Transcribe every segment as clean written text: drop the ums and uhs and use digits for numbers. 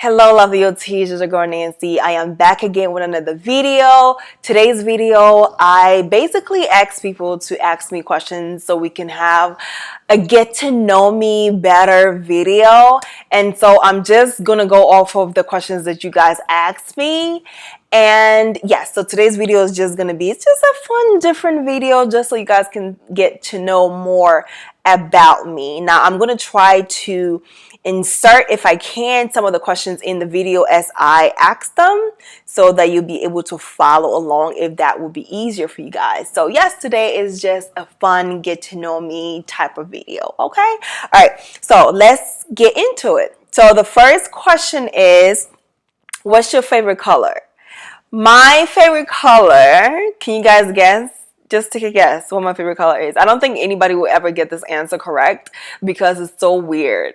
Hello, lovely OTs, it's your girl Nancy. I am back again with another video. Today's video, I basically ask people to ask me questions so we can have a get to know me better video. And so I'm just gonna go off of the questions that you guys asked me. And yes, so today's video is just gonna be, it's just a fun, different video just so you guys can get to know more about me. Now, I'm gonna try to insert, if I can, some of the questions in the video as I ask them so that you'll be able to follow along if that would be easier for you guys. So yes, today is just a fun get to know me type of video, okay? All right, so let's get into it. So the first question is, what's your favorite color? My favorite color, can you guys guess? Just take a guess what my favorite color is. I don't think anybody will ever get this answer correct because it's so weird.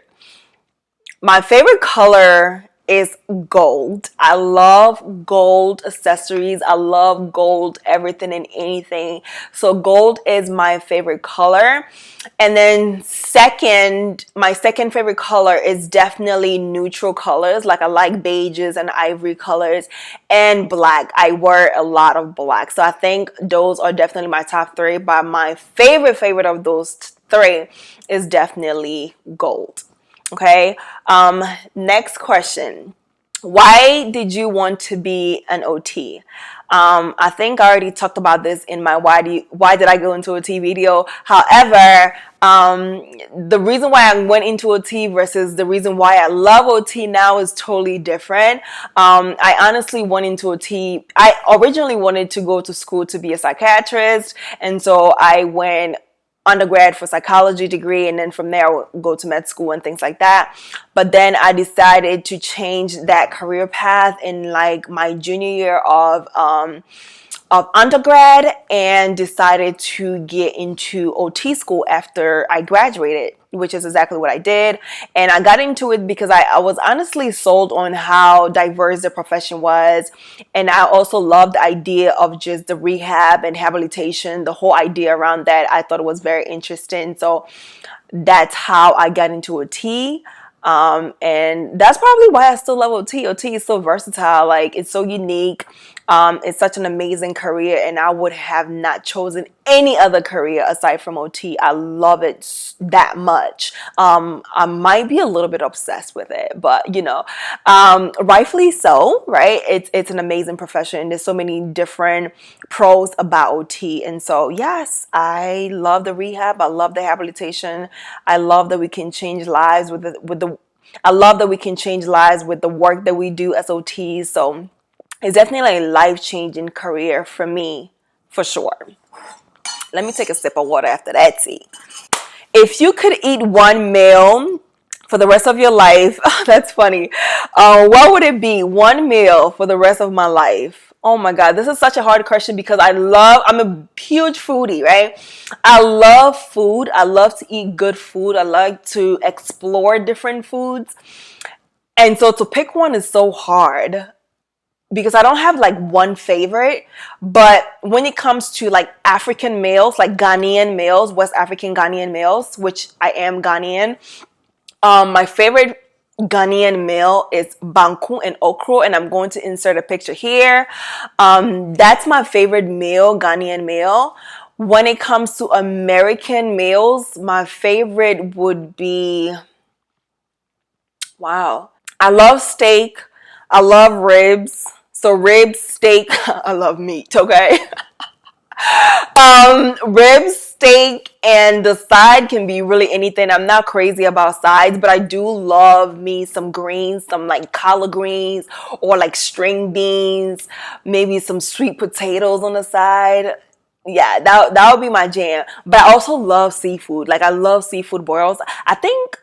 My favorite color is gold. I love gold accessories. I love gold everything and anything. So gold is my favorite color. And then my second favorite color is definitely neutral colors. Like I like beiges and ivory colors and black. I wear a lot of black. So I think those are definitely my top three. But my favorite of those three is definitely gold. Okay, next question. Why did you want to be an OT? I think I already talked about this in my why did I go into OT video. However, the reason why I went into OT versus the reason why I love OT now is totally different. I honestly went into OT. I originally wanted to go to school to be a psychiatrist, and so I went undergrad for psychology degree, and then from there I would go to med school and things like that. But then I decided to change that career path in like my junior year of undergrad and decided to get into OT school after I graduated, which is exactly what I did. And I got into it because I was honestly sold on how diverse the profession was. And I also loved the idea of just the rehab and rehabilitation, the whole idea around that. I thought it was very interesting. So that's how I got into OT. And that's probably why I still love OT. OT is so versatile, like it's so unique. It's such an amazing career, and I would have not chosen any other career aside from OT. I love it that much. I might be a little bit obsessed with it, but you know, rightfully so, right? It's an amazing profession. There's so many different pros about OT, and so yes, I love the rehab. I love the rehabilitation. I love that we can change lives I love that we can change lives with the work that we do as OTs. So it's definitely a life-changing career for me, for sure. Let me take a sip of water after that tea. If you could eat one meal for the rest of your life, that's funny. What would it be? One meal for the rest of my life. Oh my God, this is such a hard question because I'm a huge foodie, right? I love food. I love to eat good food. I like to explore different foods. And so to pick one is so hard because I don't have like one favorite. But when it comes to like African meals, like Ghanaian meals, West African Ghanaian meals, which I am Ghanaian, my favorite Ghanaian meal is banku and okra, and I'm going to insert a picture here. That's my favorite meal, Ghanaian meal. When it comes to American meals, my favorite would be, wow, I love steak. I love ribs. So ribs, steak, I love meat, okay? Ribs, steak, and the side can be really anything. I'm not crazy about sides, but I do love me some greens, some like collard greens or like string beans, maybe some sweet potatoes on the side. Yeah, that would be my jam. But I also love seafood. Like I love seafood boils. I think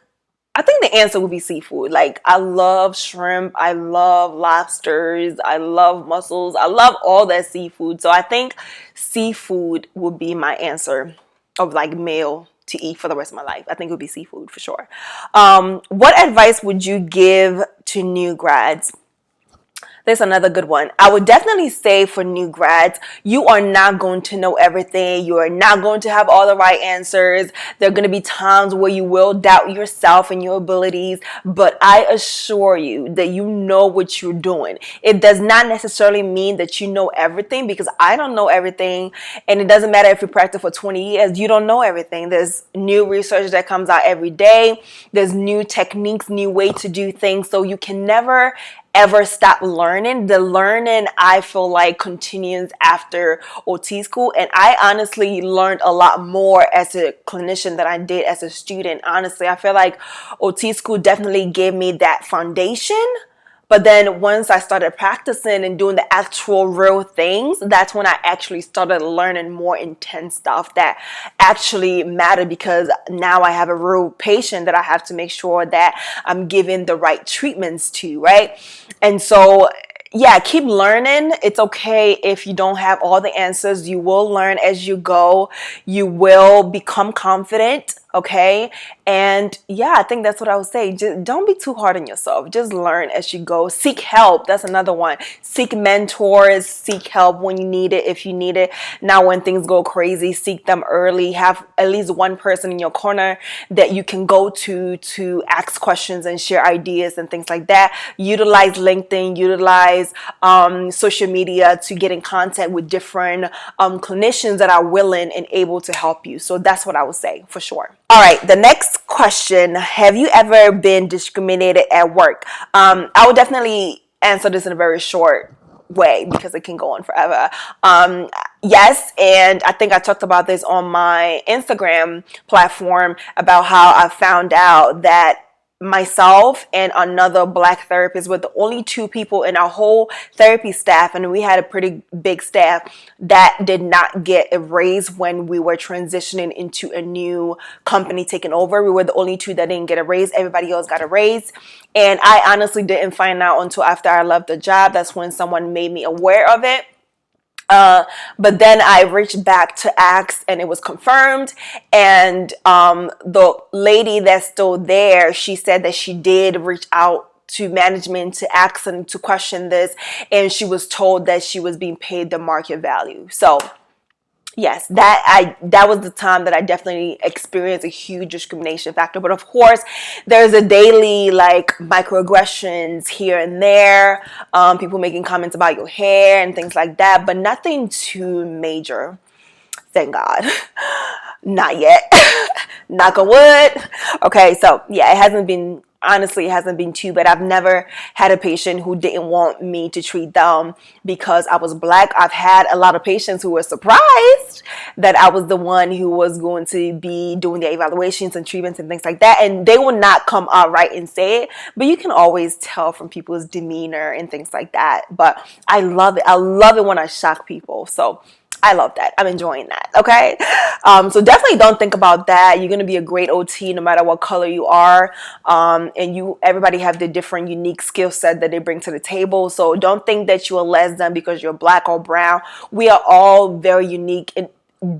the answer would be seafood. Like I love shrimp, I love lobsters, I love mussels, I love all that seafood. So I think seafood would be my answer of like meal to eat for the rest of my life. I think it would be seafood for sure. What advice would you give to new grads? There's another good one. I would definitely say for new grads, you are not going to know everything. You are not going to have all the right answers. There are going to be times where you will doubt yourself and your abilities, but I assure you that you know what you're doing. It does not necessarily mean that you know everything, because I don't know everything, and it doesn't matter if you practice for 20 years, you don't know everything. There's new research that comes out every day. There's new techniques, new way to do things, so you can never ever stop learning. The learning, I feel like, continues after OT school, and I honestly learned a lot more as a clinician than I did as a student. Honestly, I feel like OT school definitely gave me that foundation. But then once I started practicing and doing the actual real things, that's when I actually started learning more intense stuff that actually mattered, because now I have a real patient that I have to make sure that I'm giving the right treatments to, right? And so, yeah, keep learning. It's okay if you don't have all the answers. You will learn as you go. You will become confident, okay? And yeah, I think that's what I would say. Just don't be too hard on yourself. Just learn as you go. Seek help. That's another one. Seek mentors. Seek help when you need it, if you need it. Now, when things go crazy, seek them early. Have at least one person in your corner that you can go to ask questions and share ideas and things like that. Utilize LinkedIn. Utilize social media to get in contact with different clinicians that are willing and able to help you. So that's what I would say for sure. All right, the next question: have you ever been discriminated at work? I would definitely answer this in a very short way because it can go on forever. Yes, and I think I talked about this on my Instagram platform about how I found out that myself and another Black therapist were the only two people in our whole therapy staff, and we had a pretty big staff, that did not get a raise when we were transitioning into a new company taking over. We were the only two that didn't get a raise. Everybody else got a raise, and I honestly didn't find out until after I left the job. That's when someone made me aware of it. But then I reached back to ask, and it was confirmed. And the lady that's still there, she said that she did reach out to management to ask and to question this, and she was told that she was being paid the market value. So yes, that was the time that I definitely experienced a huge discrimination factor. But of course, there's a daily like microaggressions here and there, people making comments about your hair and things like that, but nothing too major. Thank God. Not yet. Knock on wood. Okay, so yeah, honestly, it hasn't been too bad. I've never had a patient who didn't want me to treat them because I was Black. I've had a lot of patients who were surprised that I was the one who was going to be doing the evaluations and treatments and things like that. And they will not come out right and say it, but you can always tell from people's demeanor and things like that. But I love it. I love it when I shock people. So I love that. I'm enjoying that. Okay. So definitely don't think about that. You're going to be a great OT no matter what color you are. And everybody have the different unique skill set that they bring to the table. So don't think that you are less than because you're Black or brown. We are all very unique and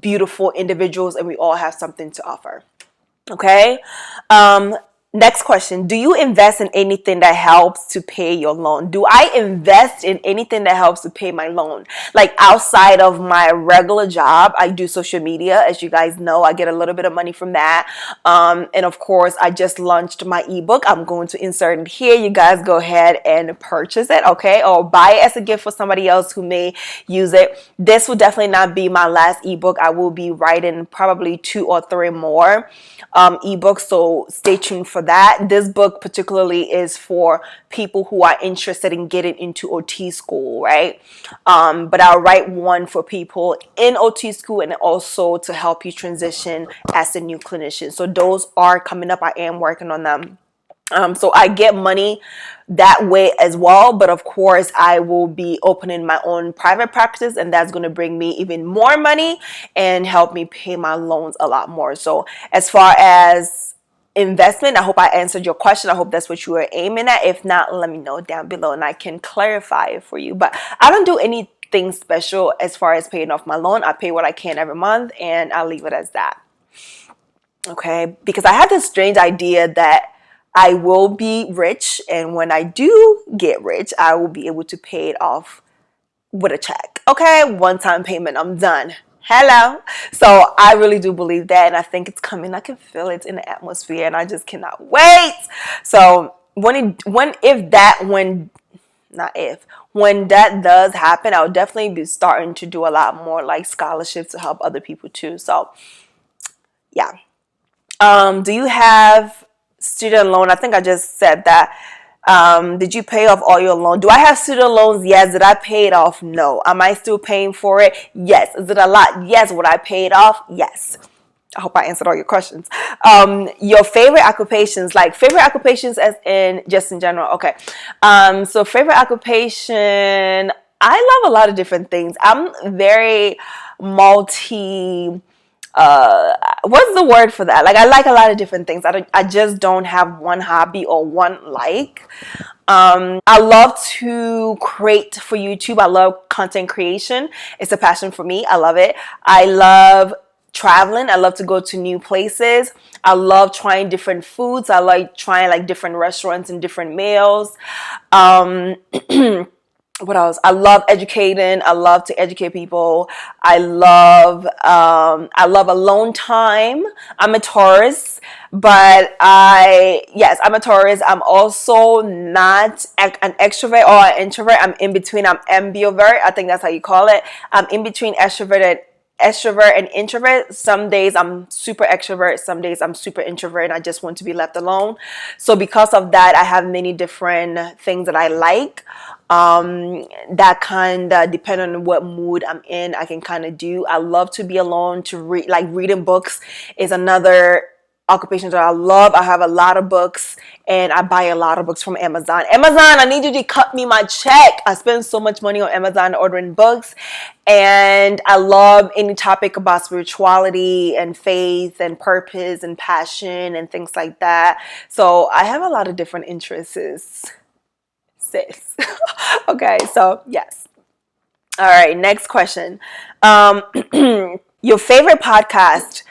beautiful individuals, and we all have something to offer. Okay. Next question. Do you invest in anything that helps to pay your loan? Do I invest in anything that helps to pay my loan? Like outside of my regular job, I do social media. As you guys know, I get a little bit of money from that. And of course, I just launched my ebook. I'm going to insert it here. You guys go ahead and purchase it, okay? Or buy it as a gift for somebody else who may use it. This will definitely not be my last ebook. I will be writing probably 2 or 3 more ebooks, so stay tuned for that. This book particularly is for people who are interested in getting into OT school, right? But I'll write one for people in OT school and also to help you transition as a new clinician. So those are coming up. I am working on them. So I get money that way as well, but of course I will be opening my own private practice, and that's going to bring me even more money and help me pay my loans a lot more. So as far as investment, I hope I answered your question. I hope that's what you were aiming at. If not, let me know down below and I can clarify it for you. But I don't do anything special as far as paying off my loan. I pay what I can every month, and I'll leave it as that. Okay, because I had this strange idea that I will be rich, and when I do get rich, I will be able to pay it off with a check. Okay, one-time payment, I'm done. Hello. So I really do believe that, and I think it's coming. I can feel it in the atmosphere, and I just cannot wait. So when that does happen, I'll definitely be starting to do a lot more like scholarships to help other people too. So yeah. Do you have student loan? I think I just said that. Did you pay off all your loan? Do I have student loans? Yes. Did I pay it off? No. Am I still paying for it? Yes. Is it a lot? Yes. Would I pay it off? Yes. I hope I answered all your questions. Your favorite occupations, like favorite occupations as in just in general. Okay. So favorite occupation, I love a lot of different things. I'm very multi, what's the word for that? Like I like a lot of different things. I just don't have one hobby or one like. I love to create for YouTube. I love content creation. It's a passion for me. I love it. I love traveling. I love to go to new places. I love trying different foods. I like trying like different restaurants and different meals. What else? I love educating. I love to educate people. I love alone time. I'm a Taurus, but I'm a Taurus. I'm also not an extrovert or an introvert. I'm in between. I'm ambivert. I think that's how you call it. I'm in between extrovert and introvert. Some days I'm super extrovert, some days I'm super introvert, and I just want to be left alone. So because of that, I have many different things that I like. That kind of depend on what mood I'm in, I can kind of do. I love to be alone, to read. Like reading books is another occupation that I love. I have a lot of books, and I buy a lot of books from Amazon. Amazon, I need you to cut me my check. I spend so much money on Amazon ordering books, and I love any topic about spirituality and faith and purpose and passion and things like that. So I have a lot of different interests, sis. Okay, so yes. All right, next question. Your favorite podcast.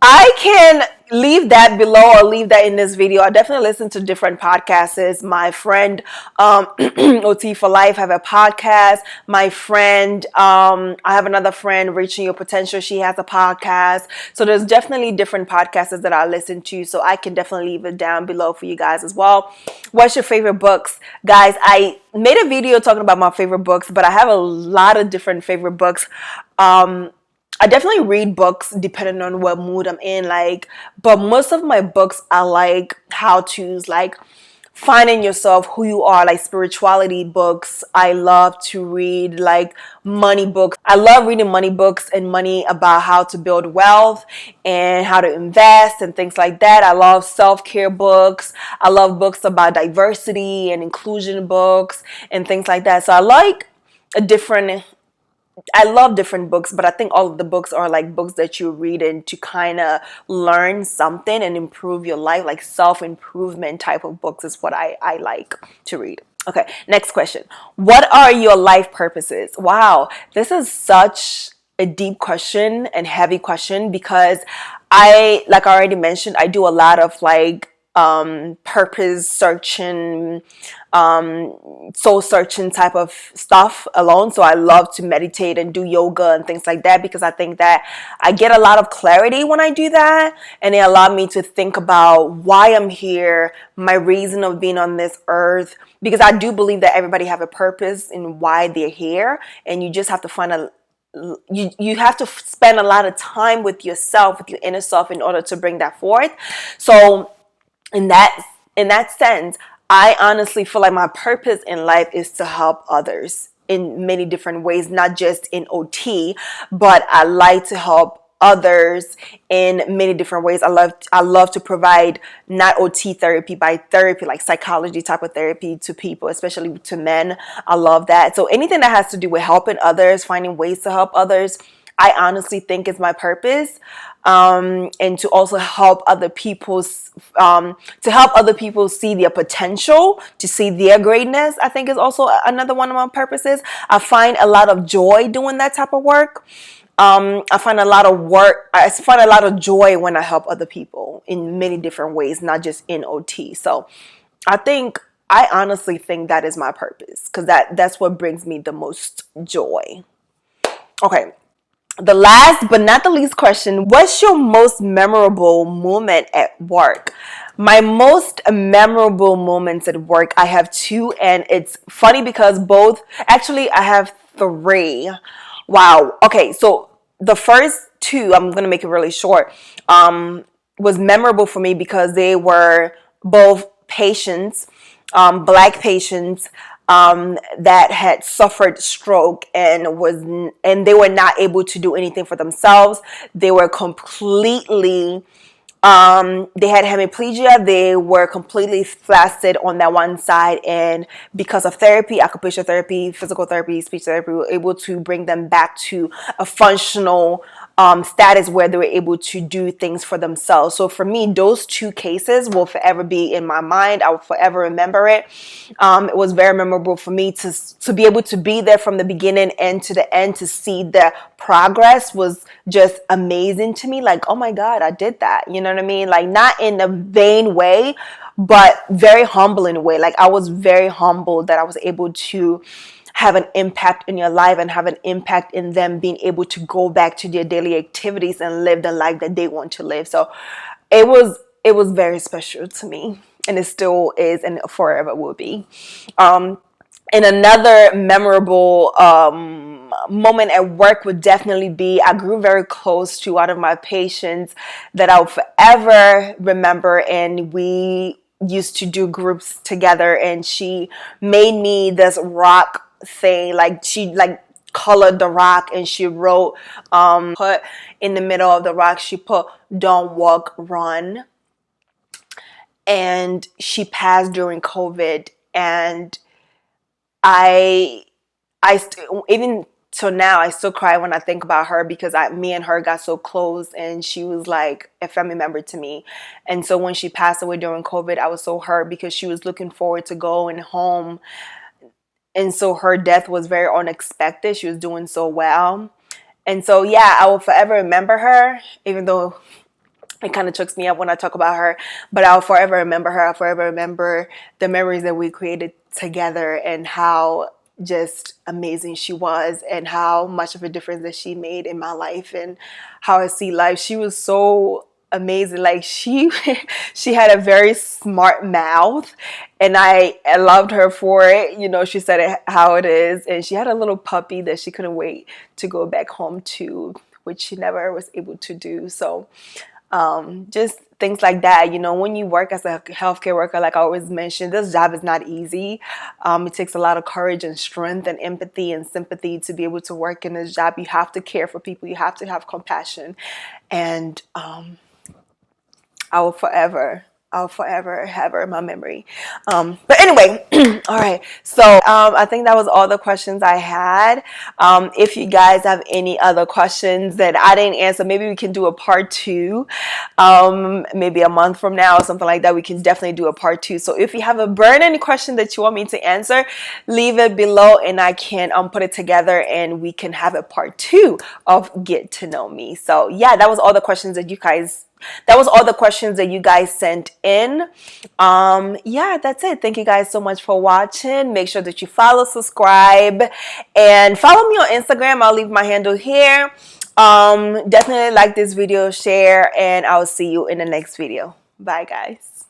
I can leave that below or leave that in this video. I definitely listen to different podcasts. My friend OT for Life have a podcast. My friend, I have another friend, Reaching Your Potential. She has a podcast. So there's definitely different podcasts that I listen to. So I can definitely leave it down below for you guys as well. What's your favorite books? Guys, I made a video talking about my favorite books, but I have a lot of different favorite books. I definitely read books depending on what mood I'm in, but most of my books are like how-tos, like finding yourself, who you are, like spirituality books. I love to read like money books. I love reading money books and money about how to build wealth and how to invest and things like that. I love self-care books. I love books about diversity and inclusion books and things like that. So I love different books, but I think all of the books are like books that you read in to kind of learn something and improve your life, like self-improvement type of books is what I like to read. Okay, next question. What are your life purposes? Wow, this is such a deep question and heavy question because like I already mentioned, I do a lot of like purpose searching, soul searching type of stuff alone. So I love to meditate and do yoga and things like that because I think that I get a lot of clarity when I do that, and it allowed me to think about why I'm here, my reason of being on this earth, because I do believe that everybody have a purpose and why they're here, and you just have to find you have to spend a lot of time with yourself, with your inner self, in order to bring that forth. So in that sense, I honestly feel like my purpose in life is to help others in many different ways, not just in OT, but I like to help others in many different ways. I love to provide not OT therapy, but therapy, like psychology type of therapy to people, especially to men. I love that. So anything that has to do with helping others, finding ways to help others, I honestly think is my purpose. And to also help other people, see their potential, to see their greatness, I think is also another one of my purposes. I find a lot of joy doing that type of work. I find a lot of I find a lot of joy when I help other people in many different ways, not just in OT. So I honestly think that is my purpose, because that's what brings me the most joy. Okay. The last but not the least question, what's your most memorable moment at work? My most memorable moments at work, I have two, and it's funny because actually I have three. Wow. Okay, so the first two, I'm going to make it really short, was memorable for me because they were both patients, Black patients, that had suffered stroke and they were not able to do anything for themselves. They were completely they had hemiplegia. They were completely flaccid on that one side, and because of therapy, occupational therapy, physical therapy, speech therapy, we were able to bring them back to a functional status where they were able to do things for themselves. So for me, those two cases will forever be in my mind. I will forever remember it. It was very memorable for me to be able to be there from the beginning and to the end, to see the progress was just amazing to me. Like, oh my God, I did that. You know what I mean? Like, not in a vain way, but very humbling way. Like, I was very humbled that I was able to have an impact in your life and have an impact in them being able to go back to their daily activities and live the life that they want to live. So it was very special to me, and it still is, and forever will be. And another memorable moment at work would definitely be, I grew very close to one of my patients that I'll forever remember, and we used to do groups together, and she made me this rock thing. Like, she colored the rock, and she wrote, put in the middle of the rock, she put "Don't Walk, Run." And she passed during COVID, and even till now, I still cry when I think about her, because me and her got so close, and she was like a family member to me. And so when she passed away during COVID, I was so hurt, because she was looking forward to going home. And so her death was very unexpected. She was doing so well. And so, yeah, I will forever remember her, even though it kind of chokes me up when I talk about her, but I'll forever remember her. I'll forever remember the memories that we created together, and how just amazing she was, and how much of a difference that she made in my life and how I see life. She was so amazing. Like, she she had a very smart mouth, and I loved her for it. You know, she said it how it is, and she had a little puppy that she couldn't wait to go back home to, which she never was able to do. So just things like that. You know, when you work as a healthcare worker, like I always mention, this job is not easy. It takes a lot of courage and strength and empathy and sympathy to be able to work in this job. You have to care for people. You have to have compassion. And I'll forever have her in my memory. But anyway, all right. So I think that was all the questions I had. If you guys have any other questions that I didn't answer, maybe we can do a part 2. Maybe a month from now or something like that. We can definitely do a part 2. So if you have a burning question that you want me to answer, leave it below, and I can put it together, and we can have a part 2 of Get to Know Me. So yeah, that was all the questions that you guys sent in. Yeah, that's it. Thank you guys so much for watching. Make sure that you follow, subscribe, and follow me on Instagram. I'll leave my handle here. Definitely like this video, share, and I'll see you in the next video. Bye, guys.